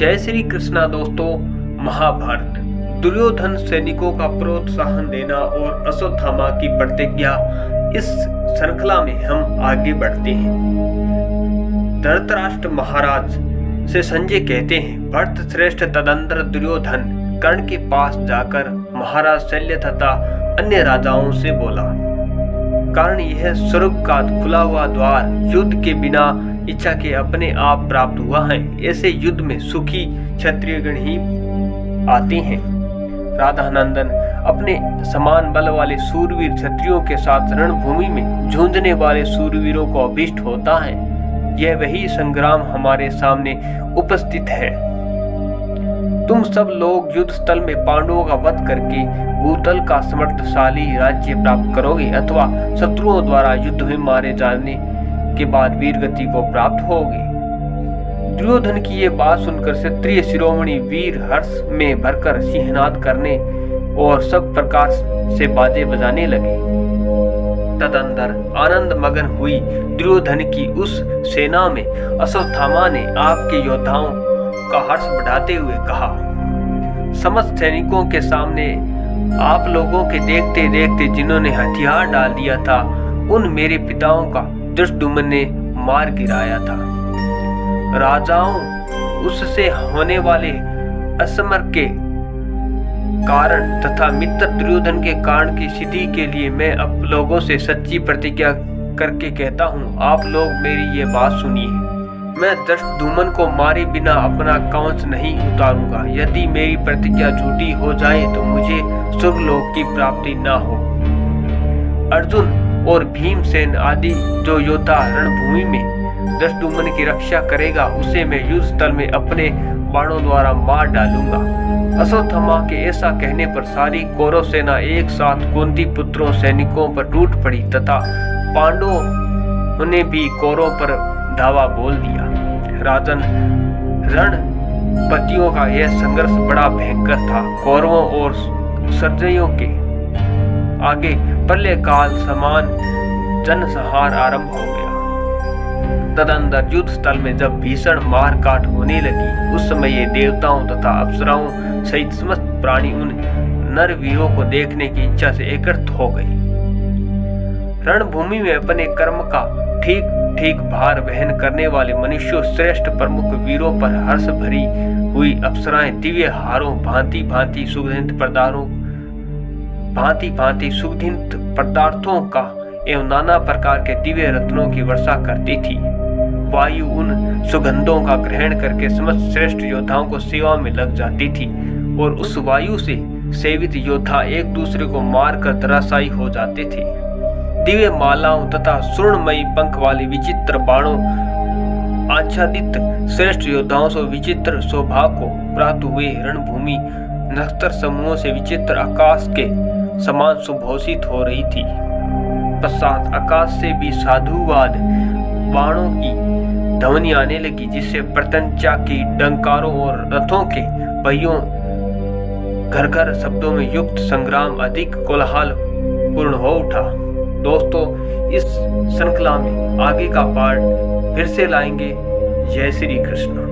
जय श्री कृष्णा दोस्तों। महाभारत दुर्योधन सैनिकों का प्रोत्साहन देना और अश्वत्थामा की प्रतिज्ञा, इस श्रृंखला में हम आगे बढ़ते हैं। धृतराष्ट्र महाराज से संजय कहते हैं, भरत श्रेष्ठ तदंतर दुर्योधन कर्ण के पास जाकर महाराज शल्य तथा अन्य राजाओं से बोला, कारण यह स्वर्ग का खुला हुआ द्वार युद्ध के बिना इच्छा के अपने आप प्राप्त हुआ है। ऐसे युद्ध में सुखी क्षत्रियगण ही आते हैं। राधानंदन अपने समान बल वाले सूरवीर क्षत्रियों के साथ रणभूमि में झूंझने वाले सूरवीरों को अभीष्ट होता है। यह वही संग्राम हमारे सामने उपस्थित है। तुम सब लोग युद्ध स्थल में पांडवों का वध करके भूतल का समर्थशाली राज्य प्राप्त करोगे अथवा शत्रुओं द्वारा युद्ध में मारे जाने के बाद वीर गति को प्राप्त होगे। दुर्योधन की ये बात सुनकर क्षत्रिय शिरोमणि वीर हर्ष में भरकर सिंहनाद करने और सब प्रकार से बाजे बजाने लगे। तदंतर आनंद मगन हुई दुर्योधन की उस सेना में अश्वत्थामा ने आपके योद्धाओं का हर्ष बढ़ाते हुए कहा, समस्त सैनिकों के सामने आप लोगों के देखते देखते जिन्होंने हथियार डाल दिया था, उन मेरे पिताओं का धृष्टद्युम्न ने मार गिराया था। राजाओं उससे होने वाले असमर के कारण तथा मित्र दुर्योधन के कारण की सिद्धि के लिए मैं अब लोगों से सच्ची प्रतिज्ञा करके कहता हूँ, आप लोग मेरी ये बात सुनिए। मैं धृष्टद्युम्न को मारे बिना अपना कवच नहीं उतारूंगा। यदि मेरी प्रतिज्ञा झूठी हो जाए तो मुझे स्वर्गलोक की प्राप्ति न हो। अर्जुन और भीमसेन आदि जो योद्धा रणभूमि में धृष्टद्युम्न की रक्षा करेगा, उसे मैं युद्ध स्थल में अपने बाणों द्वारा मार डालूंगा। अश्वत्थामा के ऐसा कहने पर सारी कौरव सेना एक साथ कुंती पुत्रों सैनिकों पर टूट पड़ी तथा पांडवों ने भी कौरव पर धावा बोल दिया। राजन, रणपतियों का यह संघर्ष बड़ा भयंकर था। कौरवों और संजयों के आगे प्रलय काल समान जनसंहार आरंभ हो गया। तदंतर युद्ध स्थल में जब भीषण मार काट होने लगी, उस समय ये देवताओं तथा अप्सराओं सहित समस्त प्राणी उन नर वीरों को देखने की इच्छा से एकत्र हो गए। रणभूमि में अपने कर्म का ठीक ठीक भार वहन करने वाले मनुष्यों श्रेष्ठ प्रमुख वीरों पर हर्ष भरी हुई अप्सराएं दिव्य हारों भांति भांति सुगंधित पदार्थों का एवं नाना प्रकार के दिव्य रत्नों की वर्षा करती थी। वायु उन सुगंधों का ग्रहण करके समस्त श्रेष्ठ योद्धाओं को सेवा में लग जाती थी और उस वायु से सेवित योद्धा एक दूसरे को मारकर धराशायी हो जाते थे। दिव्य मालाओं तथा स्वर्णमयी पंख वाले विचित्र बाणों आच्छादित श्रेष्ठ योद्धाओं से विचित्र शोभा को प्राप्त हुए रणभूमि नक्षत्र समूहों से विचित्र आकाश के समान सुभूषित हो रही थी। पश्चात आकाश से भी साधुवाद बाणों की ध्वनि आने लगी, जिससे प्रत्यंचा की डंकारों और रथों के पहियों घर घर शब्दों में युक्त संग्राम अधिक कोलाहल पूर्ण हो उठा। दोस्तों, इस श्रृंखला में आगे का पार्ट फिर से लाएंगे। जय श्री कृष्ण।